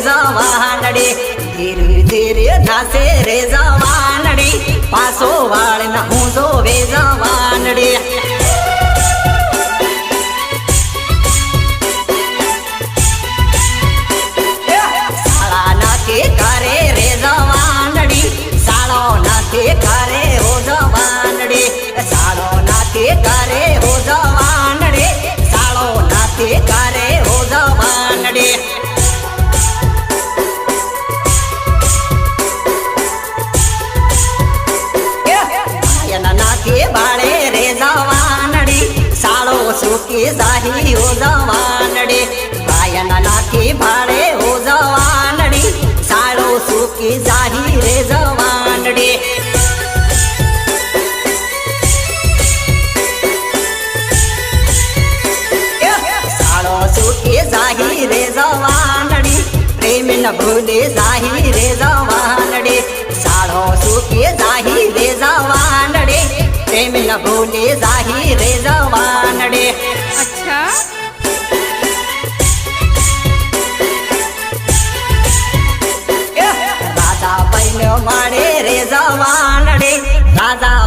જવાનડી ધીરે ધીરે થાશે રે જવાનડી પાછો વાળ ન હું જોવે જવાનડી શાળા નથી કરે રે જવાનડી શાળો નથી કરે હો જવાનડી શાળો નથી કરે હો જવાનડી શાળો નથી કરે હો જવાનડી નાથી બાળે રે જવાનડી શાળો સુકી જાહી હો જવાનડી ભાયના નાથી બાળે હો જવાનડી શાળો સુકી જાહી રે જવાનડી શાળો સુકી જાહી રે જવાનડી પ્રેમ ન ભૂલે જાહી રે જવાનડી શાળો સુકી જાહી રે જવાનડી પ્રેમ ન ભૂલે જાહી રે જવાનડી અચ્છા રાજા બહેન મળે રે જવાનડી રાજા